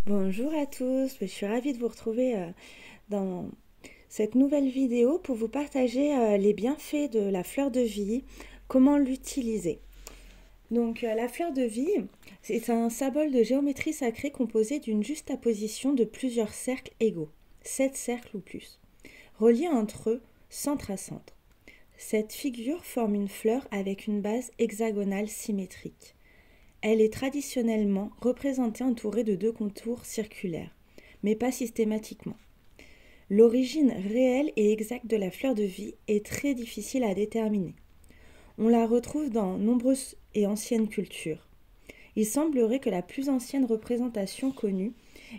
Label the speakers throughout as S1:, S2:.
S1: Bonjour à tous, je suis ravie de vous retrouver dans cette nouvelle vidéo pour vous partager les bienfaits de la fleur de vie, comment l'utiliser. Donc la fleur de vie, c'est un symbole de géométrie sacrée composé d'une juxtaposition de plusieurs cercles égaux, 7 cercles ou plus, reliés entre eux centre à centre. Cette figure forme une fleur avec une base hexagonale symétrique. Elle est traditionnellement représentée entourée de deux contours circulaires, mais pas systématiquement. L'origine réelle et exacte de la fleur de vie est très difficile à déterminer. On la retrouve dans nombreuses et anciennes cultures. Il semblerait que la plus ancienne représentation connue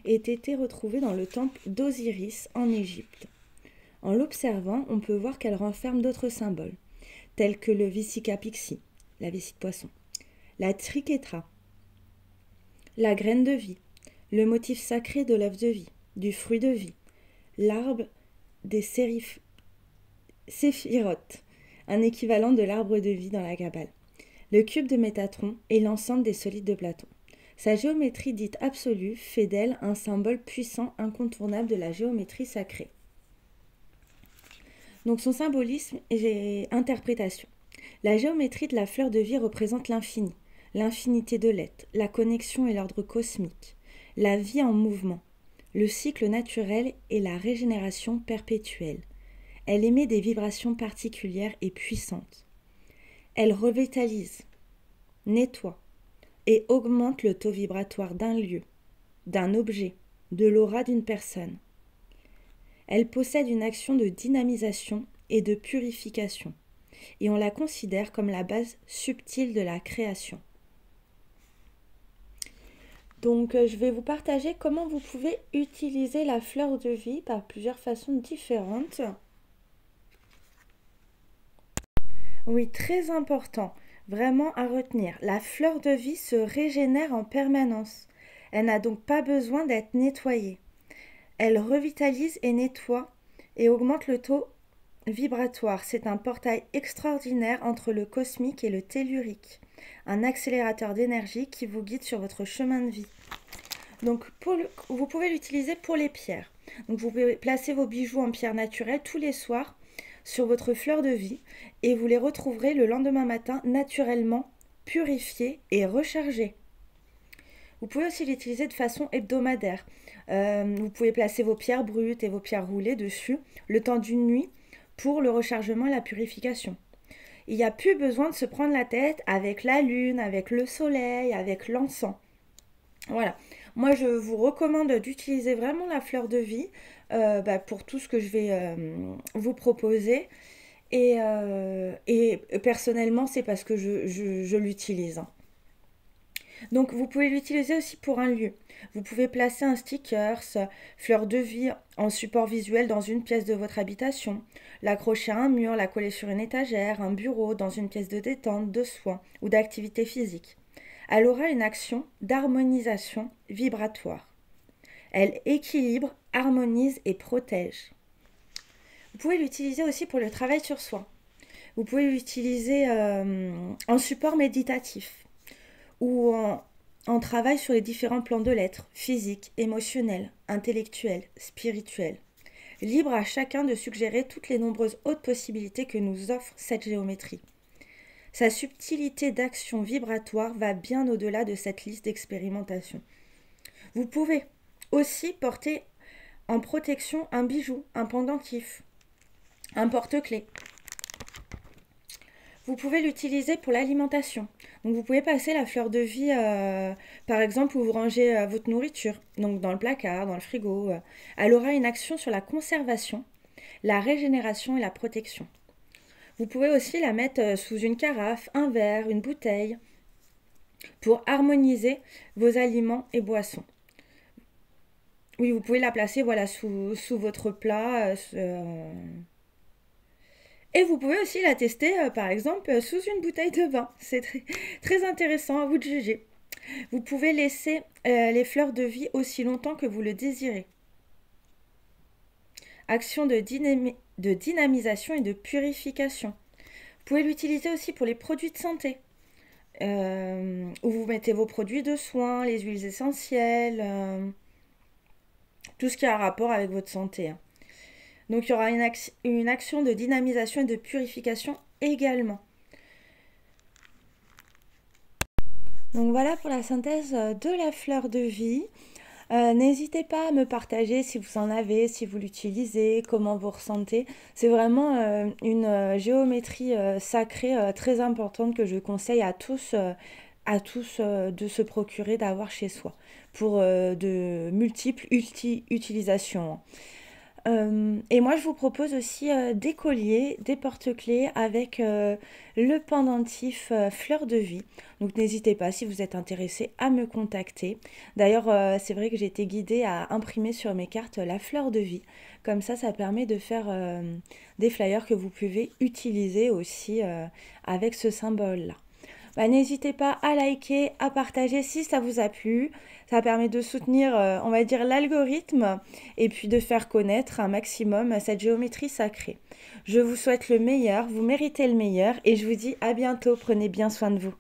S1: ait été retrouvée dans le temple d'Osiris en Égypte. En l'observant, on peut voir qu'elle renferme d'autres symboles, tels que le Vesica pixie, la vessie de poisson, la triquetra, la graine de vie, le motif sacré de l'œuf de vie, du fruit de vie, l'arbre des séphirotes, un équivalent de l'arbre de vie dans la Kabbale, le cube de Métatron et l'ensemble des solides de Platon. Sa géométrie dite absolue fait d'elle un symbole puissant incontournable de la géométrie sacrée. Donc son symbolisme et interprétation. La géométrie de la fleur de vie représente l'infini, l'infinité de l'être, la connexion et l'ordre cosmique, la vie en mouvement, le cycle naturel et la régénération perpétuelle. Elle émet des vibrations particulières et puissantes. Elle revitalise, nettoie et augmente le taux vibratoire d'un lieu, d'un objet, de l'aura d'une personne. Elle possède une action de dynamisation et de purification, et on la considère comme la base subtile de la création. Donc je vais vous partager comment vous pouvez utiliser la fleur de vie par plusieurs façons différentes. Oui, très important, vraiment à retenir. La fleur de vie se régénère en permanence. Elle n'a donc pas besoin d'être nettoyée. Elle revitalise et nettoie et augmente le taux vibratoire. C'est un portail extraordinaire entre le cosmique et le tellurique. Un accélérateur d'énergie qui vous guide sur votre chemin de vie. Donc vous pouvez l'utiliser pour les pierres. Donc vous pouvez placer vos bijoux en pierre naturelle tous les soirs sur votre fleur de vie et vous les retrouverez le lendemain matin naturellement purifiés et rechargés. Vous pouvez aussi l'utiliser de façon hebdomadaire. Vous pouvez placer vos pierres brutes et vos pierres roulées dessus le temps d'une nuit pour le rechargement et la purification. Il n'y a plus besoin de se prendre la tête avec la lune, avec le soleil, avec l'encens. Voilà. Moi, je vous recommande d'utiliser vraiment la fleur de vie pour tout ce que je vais vous proposer. Et personnellement, c'est parce que je l'utilise. Donc, vous pouvez l'utiliser aussi pour un lieu. Vous pouvez placer un sticker, fleur de vie en support visuel dans une pièce de votre habitation, l'accrocher à un mur, la coller sur une étagère, un bureau, dans une pièce de détente, de soins ou d'activité physique. Elle aura une action d'harmonisation vibratoire. Elle équilibre, harmonise et protège. Vous pouvez l'utiliser aussi pour le travail sur soi. Vous pouvez l'utiliser en support méditatif ou en travail sur les différents plans de l'être, physique, émotionnel, intellectuel, spirituel. Libre à chacun de suggérer toutes les nombreuses autres possibilités que nous offre cette géométrie. Sa subtilité d'action vibratoire va bien au-delà de cette liste d'expérimentation. Vous pouvez aussi porter en protection un bijou, un pendentif, un porte-clés. Vous pouvez l'utiliser pour l'alimentation. Donc vous pouvez passer la fleur de vie, par exemple, où vous rangez votre nourriture, donc dans le placard, dans le frigo. Elle aura une action sur la conservation, la régénération et la protection. Vous pouvez aussi la mettre sous une carafe, un verre, une bouteille, pour harmoniser vos aliments et boissons. Oui, vous pouvez la placer voilà, sous votre plat. Et vous pouvez aussi la tester, par exemple, sous une bouteille de vin. C'est très intéressant, à vous de juger. Vous pouvez laisser les fleurs de vie aussi longtemps que vous le désirez. Action de dynamisation et de purification. Vous pouvez l'utiliser aussi pour les produits de santé. Où vous mettez vos produits de soins, les huiles essentielles, tout ce qui a un rapport avec votre santé, hein. Donc il y aura une action de dynamisation et de purification également. Donc voilà pour la synthèse de la fleur de vie. N'hésitez pas à me partager si vous en avez, si vous l'utilisez, comment vous ressentez. C'est vraiment une géométrie sacrée très importante que je conseille à tous de se procurer, d'avoir chez soi pour de multiples utilisations. Et moi, je vous propose aussi des colliers, des porte-clés avec le pendentif fleur de vie. Donc n'hésitez pas, si vous êtes intéressé, à me contacter. D'ailleurs, c'est vrai que j'ai été guidée à imprimer sur mes cartes la fleur de vie. Comme ça permet de faire des flyers que vous pouvez utiliser aussi avec ce symbole-là. Bah, n'hésitez pas à liker, à partager si ça vous a plu. Ça permet de soutenir, on va dire, l'algorithme et puis de faire connaître un maximum cette géométrie sacrée. Je vous souhaite le meilleur, vous méritez le meilleur et je vous dis à bientôt. Prenez bien soin de vous.